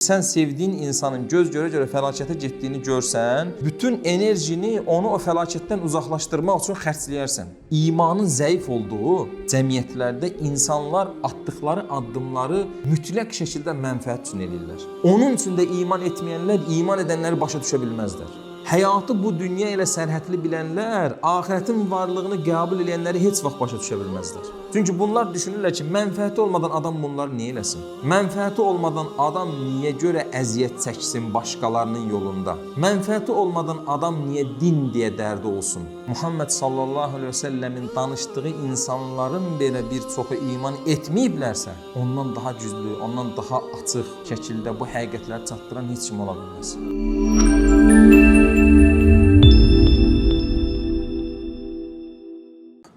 Sən sevdiyin insanın göz görə-görə fəlakətə getdiyini görsən, bütün enerjini onu o fəlakətdən uzaqlaşdırmaq üçün xərcləyərsən. İmanın zəif olduğu cəmiyyətlərdə insanlar atdıqları addımları mütləq şəkildə mənfəət üçün eləyirlər. Onun üçün də iman etməyənlər iman edənləri başa düşə bilməzlər. Həyatı bu dünya ilə sərhədli bilənlər axirətin varlığını qəbul edənləri heç vaxt başa düşə bilməzlər. Çünki bunlar düşünürlər ki, mənfəəti olmadan adam bunları niyə eləsin? Mənfəəti olmadan adam niyə görə əziyyət çəksin başqalarının yolunda? Mənfəəti olmadan adam niyə din deyə dərdi olsun? Muhammed sallallahu aleyhi ve sellemin danışdığı insanların belə bir çoxu iman etməyiblərsə, ondan daha güclü, ondan daha açıq şəkildə bu həqiqətləri çatdıran heç kim ola bilməz.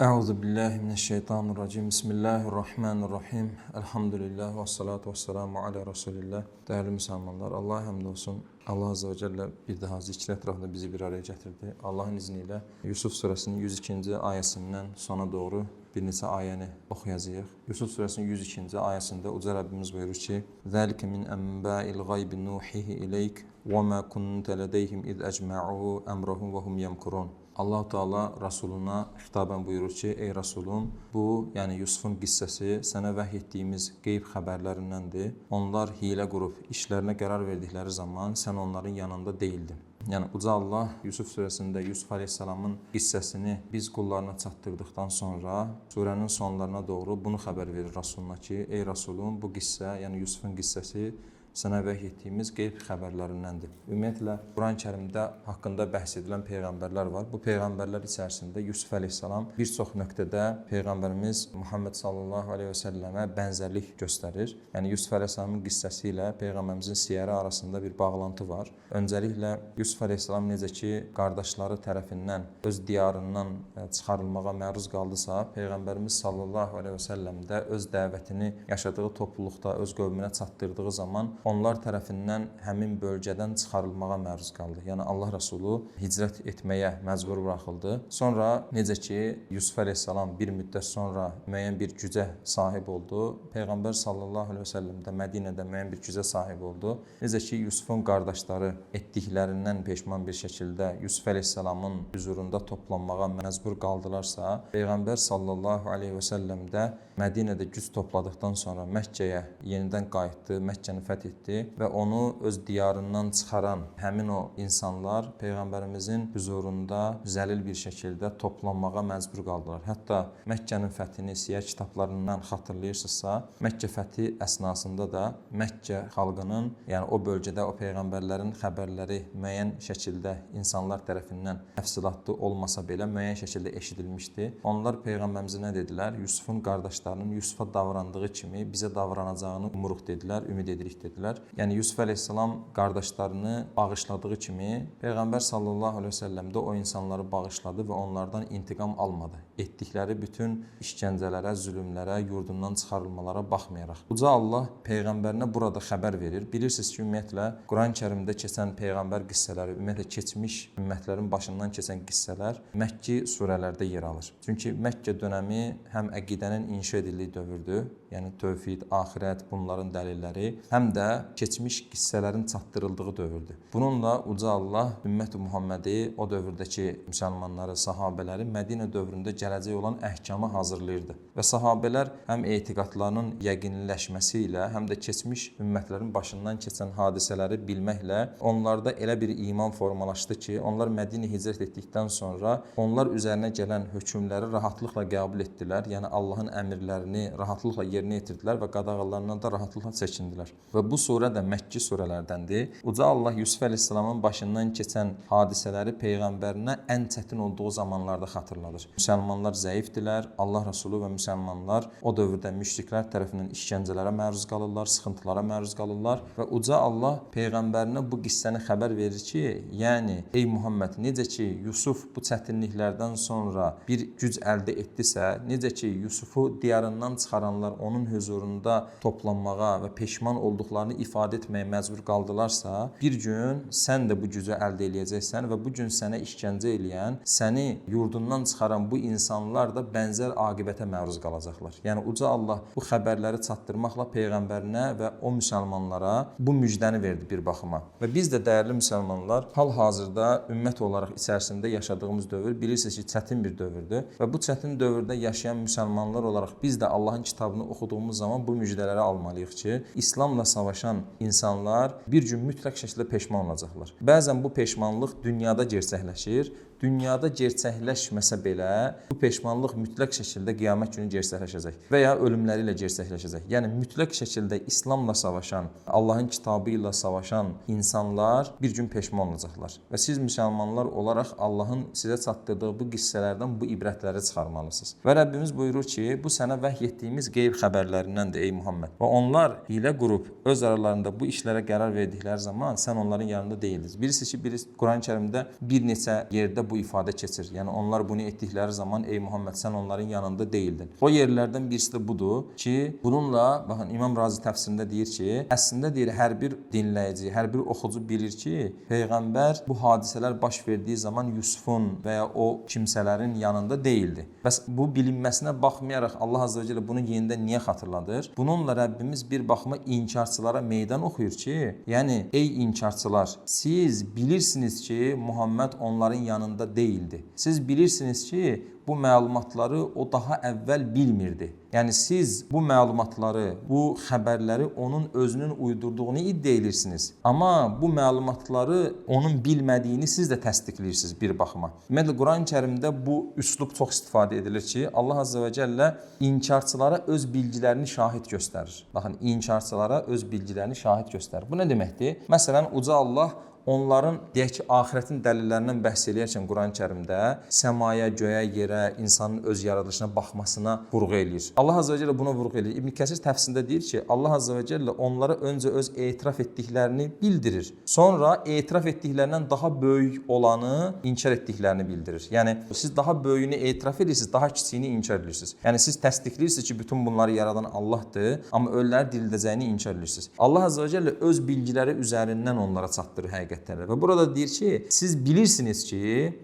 Euzubillahimineşşeytanirracim. Bismillahirrahmanirrahim. Elhamdülillah ve salatu ve selamu ala Resulillah. Değerli Müslümanlar, Allah'a hamd olsun. Allah Azze ve Celle bir daha zikr etrafında bizi bir araya getirdi. Allah'ın izniyle Yusuf suresinin 102. ayəsindən sona doğru bir neçə ayəni oxuyacağıq. Yusuf suresinin 102. ayəsində Uca Rabbimiz buyurur ki: "Zalika min anba'il gaybi nuhihi ileyk ve ma kunte ledeyhim iz ecma'u emrahum ve hum yemkurun." Allah-u Teala Rasuluna xitaben buyurur ki, ey Rasulum, bu yəni Yusufun qissəsi sənə vəhy etdiyimiz qeyb xəbərlərindəndir. Onlar hilə qurub işlərinə qərar verdikləri zaman sən onların yanında deyildin. Yəni Uca Allah Yusuf surəsində Yusuf Aleyhisselamın qissəsini biz qullarına çatdırdıqdan sonra surənin sonlarına doğru bunu xəbər verir Rasuluna ki, ey Rasulum, bu qissə, yəni Yusufun qissəsi sənə vəhy etdiyimiz qeyb xəbərlərindəndir. Ümumiyyətlə, Quran-Kərimdə haqqında bəhs edilən peyğəmbərlər var. Bu peyğəmbərlər içərisində Yusuf əleyhissalam bir çox nöqtədə Peyğəmbərimiz Muhammed sallallahu aleyhi ve sellemə bənzərlik göstərir. Yəni Yusuf əleyhissalamın qissəsi ilə Peyğəmbərimizin siyarı arasında bir bağlantı var. Öncəliklə Yusuf əleyhissalam necə ki, qardaşları tərəfindən öz diyarından çıxarılmağa məruz qaldısa, Peyğəmbərimiz sallallahu aleyhi ve sellem də öz dəvətini yaşadığı topluluqda öz qövmünə çatdırdığı zaman onlar tərəfindən həmin bölgədən çıxarılmağa məruz qaldı. Yəni Allah Rəsulu hicrət etməyə məcbur buraxıldı. Sonra necə ki Yusuf əleyhissalam bir müddət sonra müəyyən bir gücə sahib oldu. Peyğəmbər sallallahu əleyhi və səlləm də Mədinədə müəyyən bir gücə sahib oldu. Necə ki Yusufun qardaşları etdiklərindən peşman bir şəkildə Yusuf əleyhissalamın huzurunda toplanmağa məcbur qaldılarsa, Peyğəmbər sallallahu əleyhi və səlləm də Mədinədə güc topladıqdan sonra Məkkəyə yenidən qayıtdı, Məkkəni fəth etdi və onu öz diyarından çıxaran həmin o insanlar Peyğəmbərimizin huzurunda zəlil bir şəkildə toplanmağa məcbur qaldılar. Hətta Məkkənin fəthini siyar kitablarından xatırlayırsınızsa, Məkkə fəthi əsnasında da Məkkə xalqının, yəni o bölgədə o peyğəmbərlərin xəbərləri müəyyən şəkildə insanlar tərəfindən təfsilatlı olmasa belə müəyyən şəkildə eşidilmişdi. Onlar Peyğəmbərimizə nə dedilər? Yusufun qardaşlarının Yusufa davrandığı kimi bizə davranacağını umuruq dedilər, ümid edirik dedilər. Yəni Yusuf əleyhissalam qardaşlarını bağışladığı kimi Peyğəmbər sallallahu əleyhi və səlləm də o insanları bağışladı və onlardan intiqam almadı. Etdikləri bütün işgəncələrə, zülmlərə, yurdundan çıxarılmalara baxmayaraq. Uca Allah Peyğəmbərinə burada xəbər verir. Bilirsiniz ki, ümumiyyətlə Quran-Kərimdə keçən Peyğəmbər qissələri, ümumiyyətlə keçmiş ümmətlərin başından keçən qissələr Məkki surələrdə yer alır. Çünki Məkkə dönəmi həm əqidənin inşa edildiyi dövrdür, yəni tövhid, axirət, bunların dəlilləri, həm də keçmiş qissələrin çatdırıldığı dövrdür. Bununla Uca Allah ümmət-i Muhammədi, o dövrdəki müsəlmanları, sahabələri Mədinə dövründə gələcək olan əhkamı hazırlayırdı. Və sahabələr həm etiqadlarının yəqinləşməsi ilə, həm də keçmiş ümmətlərin başından keçən hadisələri bilməklə onlarda elə bir iman formalaşdı ki, onlar Mədinə hicrət etdikdən sonra onlar üzərinə gələn hökmləri rahatlıqla qəbul etdilər. Yəni Allahın əmrlərini rahatlıqla yerinə yetirdilər və qadağalarından da rahatlıqla çəkindilər. Və bu surə də Məkki surələrdəndir. Uca Allah Yusuf əleyhissalamın başından keçən hadisələri Peyğəmbərinə ən çətin olduğu zamanlarda xatırladır. Müsəlmanlar zəifdilər, Allah Rəsulu və müsəlmanlar o dövrdə müşriklər tərəfindən işgəncələrə məruz qalırlar, sıxıntılara məruz qalırlar və Uca Allah Peyğəmbərinə bu qissəni xəbər verir ki, yəni ey Muhammed, necə ki Yusuf bu çətinliklərdən sonra bir güc əldə etdisə, necə ki Yusufu diyarından çıxaranlar onun huzurunda toplanmağa və peşman olduqlarını imanlarını ifadə etməyə məcbur qaldılarsa, bir gün sən də bu gücü əldə edəcəksən və bu gün sənə işgəncə eləyən, səni yurdundan çıxaran bu insanlar da bənzər aqibətə məruz qalacaqlar. Yəni uca Allah bu xəbərləri çatdırmaqla peyğəmbərinə və o müsəlmanlara bu müjdəni verdi bir baxıma. Və biz də dəyərli müsəlmanlar, hal-hazırda ümmət olaraq içərisində yaşadığımız dövr bilirsiniz ki, çətin bir dövrdür və bu çətin dövrdə yaşayan müsəlmanlar olaraq biz də Allahın kitabını oxuduğumuz zaman bu müjdələri almalıyıq ki, İslamla savaşan insanlar bir gün mütləq şəkildə peşman olacaqlar. Bəzən bu peşmanlıq dünyada gerçəkləşir. Dünyada gerçəkləşməsə belə bu peşmanlıq mütləq şəkildə qiyamət günü gerçəkləşəcək və ya ölümləri ilə gerçəkləşəcək. Yəni mütləq şəkildə İslamla savaşan, Allahın kitabı ilə savaşan insanlar bir gün peşman olacaqlar. Və siz müsəlmanlar olaraq Allahın sizə çatdırdığı bu qissələrdən bu ibrətləri çıxarmalısınız. Və Rəbbimiz buyurur ki, bu sənə vəhy etdiyimiz qeyb xəbərlərindəndir ey Muhammed. Və onlar hilə qurub öz aralarında bu işlərə qərar verdikləri zaman sən onların yanında deyildiniz. Bilirsiniz ki, Quran-Kərimdə bir neçə yerdə bu ifadə keçir. Yəni onlar bunu etdikləri zaman ey Muhammed sən onların yanında deyildin. O yerlərdən birisi də budur ki, bununla baxın İmam Razi təfsirində deyir ki, əslində deyir hər bir dinləyici, hər bir oxucu bilir ki, peyğəmbər bu hadisələr baş verdiyi zaman Yusufun və ya o kimsələrin yanında deyildi. Bəs bu bilinməsinə baxmayaraq Allah Azze və Celle bunu yenidən niyə xatırladır? Bununla Rəbbimiz bir baxıma inkarçılara meydan oxuyur ki, yəni ey inkarçılar, siz bilirsiniz ki, Muhammed onların yanında değildi. Siz bilirsiniz ki bu məlumatları o daha əvvəl bilmirdi. Yəni siz bu məlumatları, bu xəbərləri onun özünün uydurduğunu iddia edirsiniz. Amma bu məlumatları onun bilmədiyini siz də təsdiqləyirsiniz bir baxıma. Ümumiyyətlə Quran-Kərimdə bu üslub çox istifadə edilir ki, Allah Azze və Cəllə inkarçılara öz bilgilərini şahid göstərir. Baxın, inkarçılara öz bilgilərini şahid göstərir. Bu nə deməkdir? Məsələn, uca Allah onların deyək ki, axirətin dəlillərindən bəhs eləyərkən Quran-Kərimdə səmaya, göyə, yerə, insanın öz yaradılışına baxmasına vurğu eləyir. Allah Azze və Cəllə buna vurğu eləyir. İbn Kəsir təfsirində deyir ki, Allah Azze və Cəllə onlara öncə öz etiraf etdiklərini bildirir. Sonra etiraf etdiklərindən daha böyük olanı inkar etdiklərini bildirir. Yəni siz daha böyüyünü etiraf edirsiniz, daha kiçiyini inkar edirsiniz. Yəni siz təsdiqləyirsiniz ki, bütün bunları yaradan Allahdır, amma ölüləri dirildəcəyini inkar edirsiniz. Allah Azze və Cəllə öz bilgiləri üzərindən onlara çatdırır həqiqətən. Və burada deyir ki, siz bilirsiniz ki,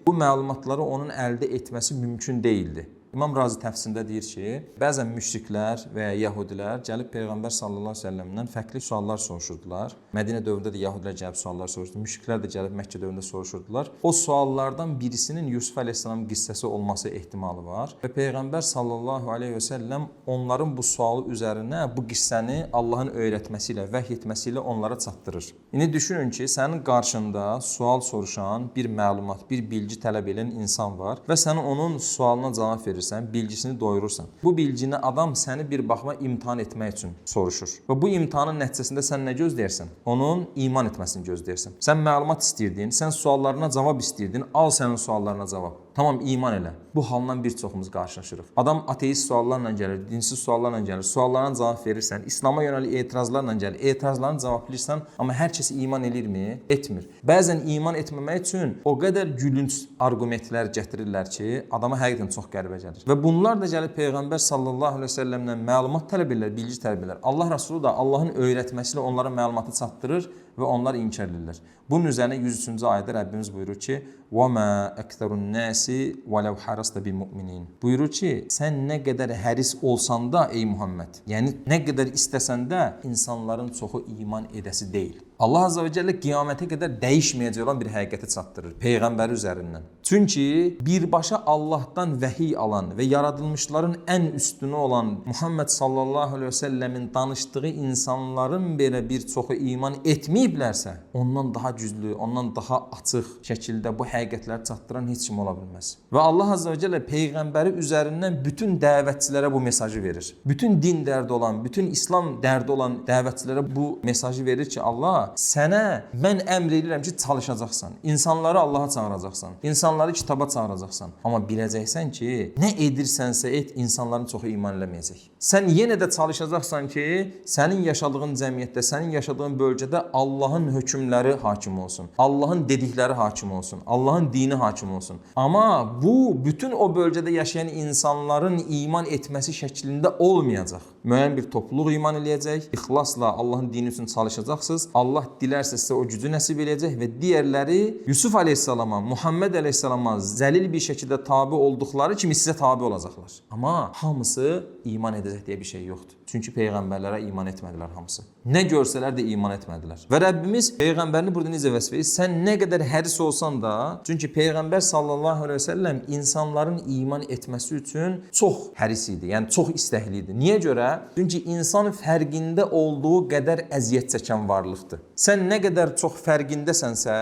bu məlumatları onun əldə etməsi mümkün deyildi. İmam Razi təfsirində deyir ki, bəzən müşriklər və ya yəhudilər gəlib Peyğəmbər sallallahu əleyhi və səlləmdən fərqli suallar soruşurdular. Mədinə dövründə də yəhudilər gəlib suallar soruşdu. Müşriklər də gəlib Məkkə dövründə soruşurdular. O suallardan birisinin Yusuf əleyhissalam qissəsi olması ehtimalı var və Peyğəmbər sallallahu əleyhi və səlləm onların bu sualı üzərinə bu qissəni Allahın öyrətməsi ilə, vəhy etməsi ilə onlara çatdırır. İndi düşünün ki, sənin qarşında sual soruşan bir məlumat, bir bilgi tələb edən insan var və sən onun sualına cavab verirsən, bilgisini doyurursan. Bu bilgini adam səni bir baxıma imtahan etmək üçün soruşur. Və bu imtahanın nəticəsində sən nə gözləyirsən? Onun iman etməsini gözləyirsən. Sən məlumat istəyirdin, sən suallarına cavab istəyirdin, al sənin suallarına cavab. Tamam, iman elə. Bu haldan bir çoxumuz qarşılaşırıq. Adam ateist suallarla gəlir, dinsiz suallarla gəlir, suallarına cavab verirsən, İslam'a yönəlik etirazlarla gəlir, etirazlarını cavablayırsan, amma hər kəs iman elirmi? Etmir. Bəzən iman etməmək üçün o qədər gülünc arqumentlər gətirirlər ki, adama həqiqətən çox qəribə gəlir. Və bunlar da gəlib Peyğəmbər sallallahu əleyhi və səlləmdən məlumat tələb edirlər, bilgi tələb edirlər. Allah Rəsulu da Allahın öyrətməsi ilə onlara məlumatı çatdırır və onlar inkar edirlər. Bunun üzərinə 103-cü ayədə Rəbbimiz buyurur ki: "Və mə əktərun nasi vələv harasta bimu'minin." Buyurur ki, sən nə qədər həris olsan da ey Muhammed, yəni nə qədər istəsən də insanların çoxu iman edəsi deyil. Allah Azze və Cəllə qiyamətə qədər dəyişməyəcək olan bir həqiqəti çatdırır Peyğəmbəri üzərindən. Çünki birbaşa Allahdan vəhiy alan və yaradılmışların ən üstünü olan Muhammed sallallahu əleyhi və səlləmin danışdığı insanların belə bir çoxu iman etməyiblərsə, ondan daha güclü, ondan daha açıq şəkildə bu həqiqətləri çatdıran heç kim ola bilməz. Və Allah Azze və Cəllə Peyğəmbəri üzərindən bütün dəvətçilərə bu mesajı verir. Bütün din dərdi olan, bütün İslam dərdi olan dəvətçilərə bu mesajı verir ki, Allah sənə mən əmr edirəm ki, çalışacaqsan, insanları Allaha çağıracaqsan, insanları kitaba çağıracaqsan. Amma biləcəksən ki, nə edirsənsə et, insanların çoxu iman eləməyəcək. Sən yenə də çalışacaqsan ki, sənin yaşadığın cəmiyyətdə, sənin yaşadığın bölgədə Allahın hökmləri hakim olsun, Allahın dedikləri hakim olsun, Allahın dini hakim olsun. Amma bu, bütün o bölgədə yaşayan insanların iman etməsi şəklində olmayacaq. müəyyən bir topluluq iman eləyəcək. İxlasla Allahın dini üçün çalışacaqsınız. Allah dilərsə sizə o gücü nəsib eləyəcək və digərləri Yusuf əleyhissalama, Muhammed əleyhissalama zəlil bir şəkildə tabe olduqları kimi sizə tabe olacaqlar. Amma hamısı iman edəcək deyə bir şey yoxdur. Çünki peyğəmbərlərə iman etmədilər hamısı. Nə görsələr də iman etmədilər. Və Rəbbimiz peyğəmbərini burada necə vəsf edir? Sən nə qədər həris olsan da, çünki peyğəmbər sallallahu əleyhi və səlləm insanların iman etməsi üçün çox həris idi. Yəni çox istəkli idi. Niyə görə? Çünki insan fərqində olduğu qədər əziyyət çəkən varlıqdır. Sən nə qədər çox fərqindəsənsə,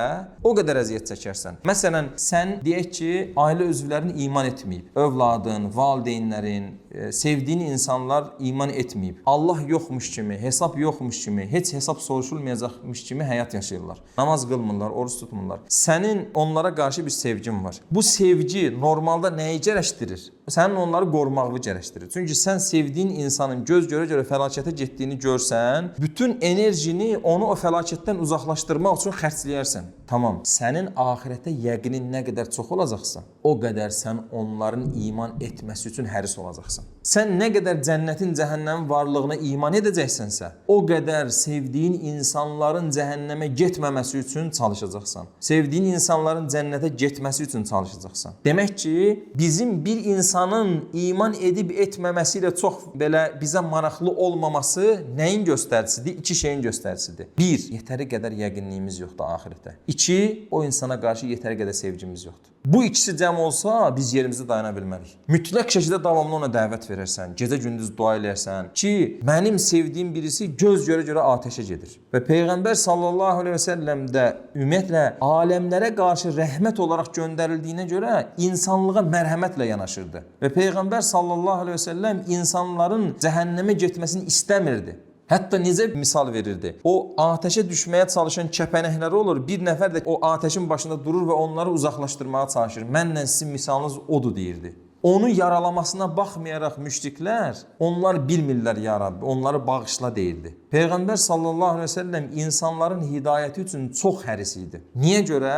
o qədər əziyyət çəkərsən. Məsələn, sən deyək ki, ailə üzvlərin iman etməyib. Övladın, valideynlərin, sevdiyin insanlar iman etməyib. Allah yoxmuş kimi, hesab yoxmuş kimi, heç hesab soruşulmayacaqmış kimi həyat yaşayırlar. Namaz qılmırlar, oruç tutmurlar. Sənin onlara qarşı bir sevgin var. Bu sevgi normalda nəyi gərəşdirir? Sənin onları qorumağı gərəşdirir. Çünki sən sevdiyin insanın göz görə-görə fəlakətə getdiyini görsən, bütün enerjini onu o fəlakətdən uzaqlaşdırmaq üçün xərcləyərsən. Tamam, sənin axirətə yəqinin nə qədər çox olacaqsa, o qədər sən onların iman etməsi üçün həris olacaqsan. Sən nə qədər cənnətin, cəhənnəmin varlığına iman edəcəksənsə, o qədər sevdiyin insanların cəhənnəmə getməməsi üçün çalışacaqsan. Sevdiyin insanların cənnətə getməsi üçün çalışacaqsan. Demək ki, bizim bir insanın iman edib etməməsi ilə çox belə bizə maraqlı olmaması nəyin göstəricisidir? İki şeyin göstəricisidir. Bir, yetəri qədər yəqinliyimiz yoxdur axirətə. İki, o insana qarşı yetəri qədər sevgimiz yoxdur. Bu ikisi cəm olsa biz yerimizdə dayana bilmərik. Mütləq şəkildə davamlı ona dəvət verərsən, gecə-gündüz dua eləyərsən ki, mənim sevdiyim birisi göz görə-görə atəşə gedir. Və Peyğəmbər sallallahu əleyhi və səlləm də ümumiyyətlə aləmlərə qarşı rəhmət olaraq göndərildiyinə görə insanlığa mərhəmətlə yanaşırdı. Və Peyğəmbər sallallahu əleyhi və səlləm insanların cəhənnəmə getməsini istəmirdi. Hətta necə misal verirdi? O atəşə düşməyə çalışan kəpənəkləri olur. Bir nəfər də o atəşin başında durur və onları uzaqlaşdırmağa çalışır. Mənlə sizin misalınız odur deyirdi. Onu yaralamasına baxmayaraq müşriklər, onlar bilmirlər ya Rabbi, onları bağışla deyirdi. Peyğəmbər sallallahu əleyhi və səlləm insanların hidayəti üçün çox həris idi. Niyə görə?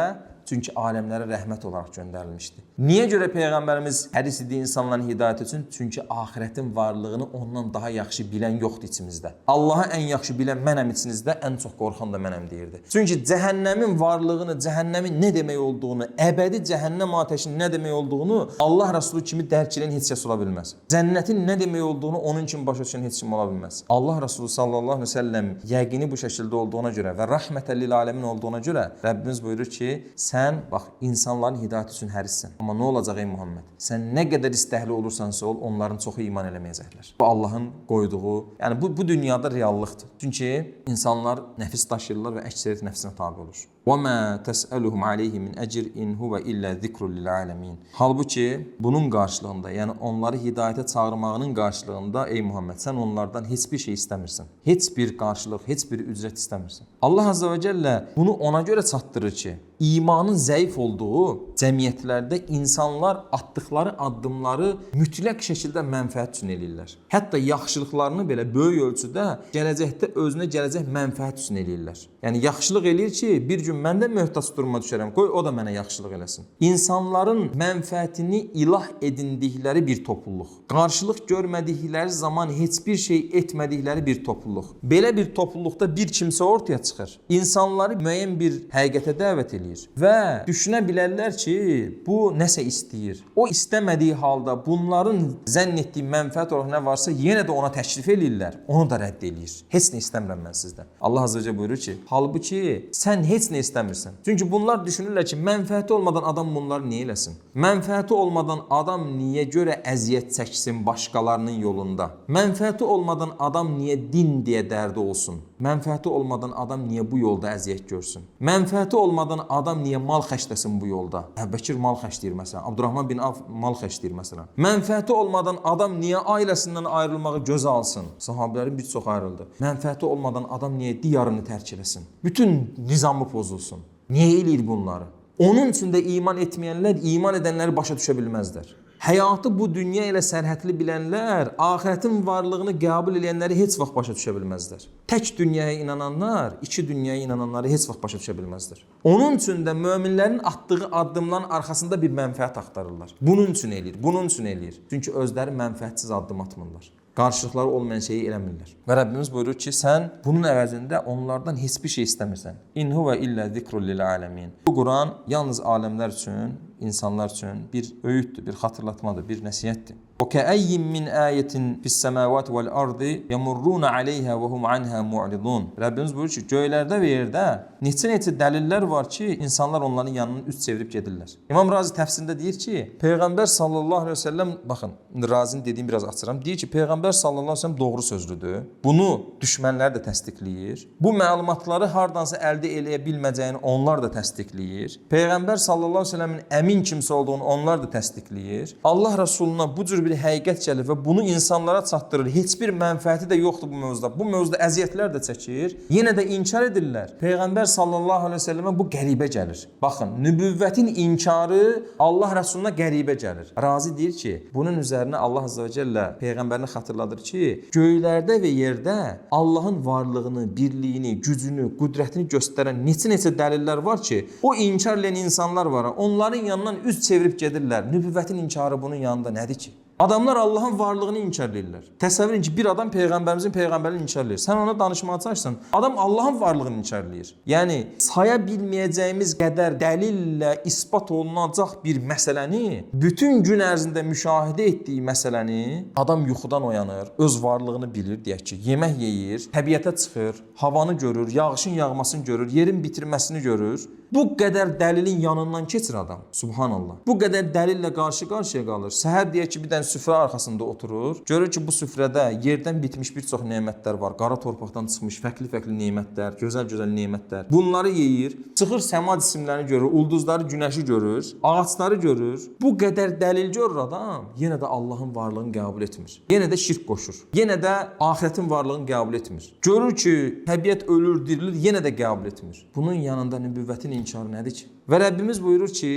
Çünki aləmlərə rəhmət olaraq göndərilmişdi. Niyə görə Peyğəmbərimiz həris idi insanların hidayəti üçün? Çünki axirətin varlığını ondan daha yaxşı bilən yoxdur içimizdə. Allahı ən yaxşı bilən mənəm içinizdə, ən çox qorxan da mənəm deyirdi. Çünki cəhənnəmin varlığını, cəhənnəmin nə demək olduğunu, əbədi cəhənnəm atəşinin nə demək olduğunu Allah Rəsulü kimi dərk edən heç kəs ola bilməz. Cənnətin nə demək olduğunu onun kimi başa düşən heç kim ola bilməz. Allah Rəsulü sallallahu əleyhi və səlləm yəqini bu şəkildə olduğuna görə və rəhmətən lil aləmin olduğuna görə Rəbbimiz buyurur ki, sən bax insanların hidayəti üçün hərissən. Amma nə olacaq ey Muhammed? Sən nə qədər istəkli olursansa ol, onların çoxu iman eləməyəcəklər. Bu Allahın qoyduğu, yəni bu dünyada reallıqdır. Çünki insanlar nəfis daşıyırlar və əksəriyyət nəfsinə tabe olur. وَمَا تَسْأَلُهُمْ عَلَيْهِ مِنْ أَجْرٍ إِنْ هُوَ إِلَّا ذِكْرٌ لِلْعَالَمِينَ. Halbuki bunun qarşılığında, yəni onları hidayətə çağırmağının qarşılığında ey Muhammed, sən onlardan heç bir şey istəmirsən. Heç bir qarşılıq, heç bir ücret istəmirsən. Allah Azze ve Celle bunu ona görə çatdırır ki, imanın zəif olduğu cəmiyyətlərdə insanlar atdıqları addımları mütləq şəkildə mənfəət üçün eləyirlər. Hətta yaxşılıqlarını belə böyük ölçüdə gələcəkdə özünə gələcək mənfəət üçün eləyirlər. Yəni yaxşılıq eləyir ki, bir gün mən də möhtac duruma düşərəm, qoy o da mənə yaxşılıq eləsin. İnsanların mənfəətini ilah edindikləri bir topluluq, qarşılıq görmədikləri zaman heç bir şey etmədikləri bir topluluq. Belə bir topluluqda bir kimsə ortaya çıxır, insanları müəyyən bir həqiqətə dəvət eləyir. Və düşünə bilərlər ki, bu nəsə istəyir. O istəmədiyi halda bunların zənn etdiyi mənfəət olaraq nə varsa yenə də ona təklif eləyirlər. Onu da rədd eləyir. Heç nə istəmirəm mən sizdən. Allah Azze ve Celle buyurur ki, halbuki sən heç nə istəmirsən. Çünki bunlar düşünürlər ki, mənfəəti olmadan adam bunları niyə eləsin? Mənfəəti olmadan adam niyə görə əziyyət çəksin başqalarının yolunda? Mənfəəti olmadan adam niyə din deyə dərdi olsun? Mənfəəti olmadan adam niyə bu yolda əziyyət görsün? Mənfəəti olmadan adam niyə mal xərcləsin bu yolda? Əbəkir mal xərcləyir məsələn, Abdurrahman bin Avf mal xərcləyir məsələn. Mənfəəti olmadan adam niyə ailəsindən ayrılmağı gözə alsın? Sahabələrin bir çox ayrıldı. Mənfəəti olmadan adam niyə diyarını tərk eləsin? Bütün nizamı pozulsun. Niyə eləyir bunları? Onun üçün də iman etməyənlər iman edənləri başa düşə bilməzlər. Həyatı bu dünya ilə sərhədli bilənlər, axirətin varlığını qəbul edənləri heç vaxt başa düşə bilməzlər. Tək dünyaya inananlar, iki dünyaya inananları heç vaxt başa düşə bilməzlər. Onun üçün də möminlərin atdığı addımların arxasında bir mənfəət axtarırlar. Bunun üçün eləyir, bunun üçün eləyir. Çünki özləri mənfəətsiz addım atmırlar. Qarşılıqları olmayan şeyi eləmirlər. Və Rəbbimiz buyurur ki, sən bunun əvəzində onlardan heç bir şey istəmirsən. İn huve illə zikrul lil alamin. Bu Quran yalnız aləmlər üçün, insanlar üçün bir öyüddür, bir xatırlatmadır, bir nəsihətdir. وَكَأَيٍّ مِّنْ آيَةٍ فِي السَّمَاوَاتِ وَالْأَرْضِ يَمُرُّونَ عَلَيْهَا وَهُمْ عَنْهَا مُعْرِضُونَ. Rəbbimiz buyurur ki, göylərdə və yerdə neçə dəlillər var ki, insanlar onların yanından üz çevirib gedirlər. İmam Razi təfsirində deyir ki, Peyğəmbər sallallahu əleyhi və səlləm, baxın, Razinin dediyini biraz açıram. Deyir ki, Peyğəmbər sallallahu əleyhi və səlləm doğru sözlüdür. Bunu düşmənlər də təsdiqləyir. Bu məlumatları hardansa əldə eləyə bilməyəcəyini onlar da təsdiqləyir. Peyğəmbər sallallahu əleyhi və səlləmin əmin kimsə olduğunu onlar da təsdiqləyir. Allah Rəsuluna bu cür bir həqiqət gəlir və bunu insanlara çatdırır. Heç bir mənfəəti də yoxdur bu mövzuda. Bu mövzuda əziyyətlər də çəkir. Yenə də inkar edirlər. Peyğəmbər sallallahu əleyhi və səlləmə bu qəribə gəlir. Baxın, nübüvvətin inkarı Allah Rəsuluna qəribə gəlir. Razi deyir ki, bunun üzərinə Allah Azza və Cəllə Peyğəmbərini xatırladır ki, göylərdə və yerdə Allahın varlığını, birliyini, gücünü, qüdrətini göstərən neçə dəlillər var ki, o inkar edən insanlar var. Onların yanından üz çevirib gedirlər. Nübüvvətin inkarı bunun yanında nədir ki? Adamlar Allahın varlığını inkar edirlər. Təsəvvür edin ki, bir adam Peyğəmbərimizin Peyğəmbərini inkar edir. Sən ona danışmağa çalışsan, adam Allahın varlığını inkar edir. Yəni, saya bilməyəcəyimiz qədər dəlillə isbat olunacaq bir məsələni, bütün gün ərzində müşahidə etdiyi məsələni, adam yuxudan oyanır, öz varlığını bilir, deyək ki, yemək yeyir, təbiətə çıxır, havanı görür, yağışın yağmasını görür, yerin bitirməsini görür. Bu qədər dəlilin yanından keçir adam. Subhanallah. Bu qədər dəlillə qarşı-qarşıya qalır. Səhər deyək ki, bir dənə süfrə arxasında oturur. Görür ki, bu süfrədə yerdən bitmiş bir çox nemətlər var. Qara torpaqdan çıxmış fərqli-fərqli nemətlər, gözəl-gözəl nemətlər. Bunları yeyir. Çıxır səma cisimlərini görür, ulduzları, günəşi görür, ağacları görür. Bu qədər dəlil görür adam. Yenə də Allahın varlığını qəbul etmir. Yenə də şirk qoşur. Yenə də axirətin varlığını qəbul etmir. Görür ki, təbiət ölür, dirilir, yenə də qəbul etmir. Bunun yanında nübüvvətin inkarı nədir ki? Və Rəbbimiz buyurur ki,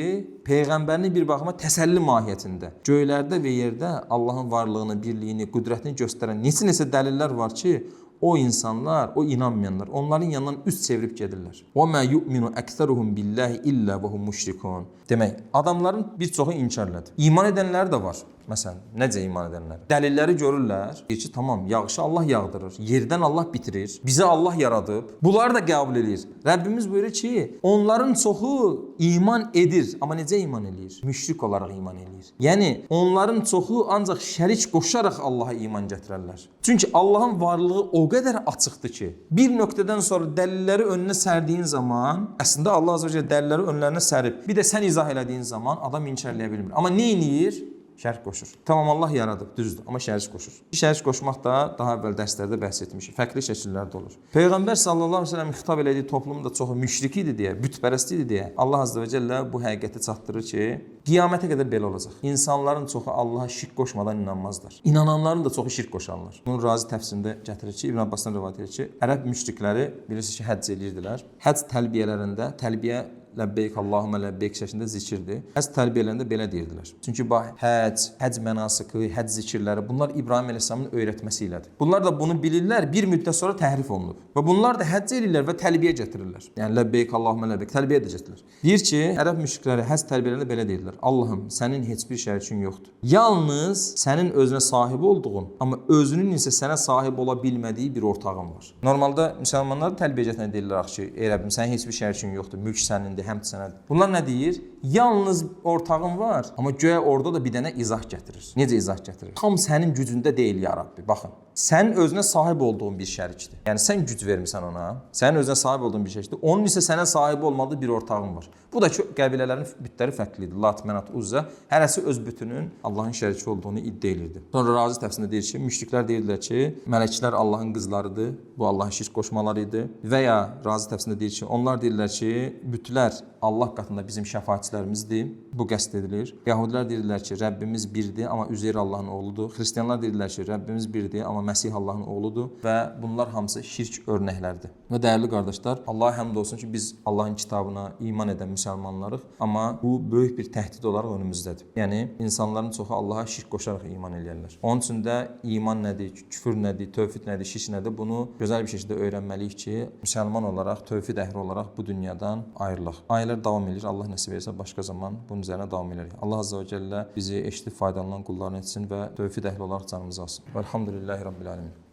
Peyğəmbərini bir baxıma təsəlli mahiyyətində, göylərdə və yerdə Allahın varlığını, birliyini, qüdrətini göstərən neçə dəlillər var ki, o insanlar, o inanmayanlar, onların yanından üz çevirib gedirlər. وَمَا يُؤْمِنُ أَكْثَرُهُمْ بِاللّٰهِ إِلَّا وَهُمْ مُشْرِكُونَ. Demək, adamların bir çoxu inkar elədi. İman edənlər də var. Məsələn, necə iman edənlər? Dəlilləri görürlər. Deyir ki, tamam, yağışı Allah yağdırır, yerdən Allah bitirir, bizi Allah yaradıb. Bunları da qəbul edir. Rəbbimiz buyurur ki, onların çoxu iman edir. Amma necə iman edir? Müşrik olaraq iman edir. Yəni, onların çoxu ancaq şərik qoşaraq Allaha iman gətirərlər. Çünki Allahın varlığı o qədər açıqdır ki, bir nöqtədən sonra dəlilləri önünə sərdiyin zaman, əslində Allah Azza və Cəllə dəlilləri önlərinə sərib, bir də sən izah elədiyin zaman adam inkar eləyə bilmir. Amma nə edir? Şərik qoşur. Tamam, Allah yaradıb, düzdür, amma şərik qoşur. Şərik qoşmaq da daha əvvəl dərslərdə bəhs etmişik. Fərqli şəkillərdə olur. Peyğəmbər sallallahu əleyhi və səlləm xitab elədiyi toplumun da çoxu müşrik idi deyə, bütpərəst idi deyə Allah Azza və Cəllə bu həqiqəti çatdırır ki, qiyamətə qədər belə olacaq. İnsanların çoxu Allaha şirk qoşmadan inanmazlar. İnananların da çoxu şirk qoşarlar. Bunun Razi təfsirində gətirir ki, İbn Abbasdan rivayət edir ki, ərəb müşrikləri bilirsiniz ki, həcc edirdilər. Həcc təlbiyələrində, təlbiyə Ləbbeyk, Allahümə ləbbeyk şəklində zikirdir. Həcc tərbiyələrində belə deyirdilər. Çünki həcc mənasiki, həcc zikirləri bunlar İbrahim əleyhissalamın öyrətməsi ilədir. Bunlar da bunu bilirlər, bir müddət sonra təhrif olunub. Və bunlar da həcc edirlər və təlbiyə gətirirlər. Yəni Ləbbeyk, Allahümə ləbbeyk təlbiyə edəcəklər. Deyir ki, ərəb müşrikləri həcc tərbiyələrində belə deyirlər. Allahım, sənin heç bir şərikin yoxdur. Yalnız sənin özünə sahib olduğun, amma özünün isə sənə sahib ola bilmədiyi bir ortağın var. Normalda müsəlmanlar təlbiyə gətirən deyirlər ki, ey Rəbbim, sənin heç bir şərikin yoxdur, mülk sənindir. Həmd sənədir. Bunlar nə deyir? Yalnız ortağın var, amma göyə orada da bir dənə izah gətirir. Necə izah gətirir? Tam sənin gücündə deyil ya Rabbi. Baxın, sənin özünə sahib olduğun bir şərikdir. Yəni sən güc vermisən ona, sənin özünə sahib olduğun bir şərikdir. Onun isə sənə sahib olmadığı bir ortağın var. Bu da ki, qəbilələrin bütləri fərqlidir. Lat, Mənat, Uzza. Hərəsi öz bütünün Allahın şəriki olduğunu iddia edirdi. Sonra Razi təfsirində deyir ki, müşriklər deyirdilər ki, mələklər Allahın qızlarıdır. Bu Allaha şirk qoşmaları idi. Və ya Razi təfsirində deyir ki, onlar deyirlər ki, bütlər Allah qatında bizim şəfaətçilərimizdir. Bu qəsd edilir. Yahudilər deyirlər ki, Rəbbimiz birdir, amma Üzeyr Allahın oğludur. Xristianlar deyirlər ki, Rəbbimiz birdir, amma amma Məsih Allahın oğludur və bunlar hamısı şirk örnəklərdir. Və dəyərli qardaşlar, Allaha həmd olsun ki, biz Allahın kitabına iman edən müsəlmanlarıq, amma bu böyük bir təhdid olaraq önümüzdədir. Yəni insanların çoxu Allaha şirk qoşaraq iman edirlər. Onun üçün də iman nədir, küfür nədir, tövhid nədir, şirk nədir, bunu gözəl bir şəkildə öyrənməliyik ki, müsəlman olaraq, tövhid əhli olaraq bu dünyadan ayrılaq. Aylar davam edir. Allah nəsib etsə başqa zaman bunun üzərinə davam edərik. Allah Azza və Cəllə bizi eşidib faydalanan qullarını etsin və tövhid əhli olaraq canımızı alsın. Elhamdülillahi Rabbil alemin.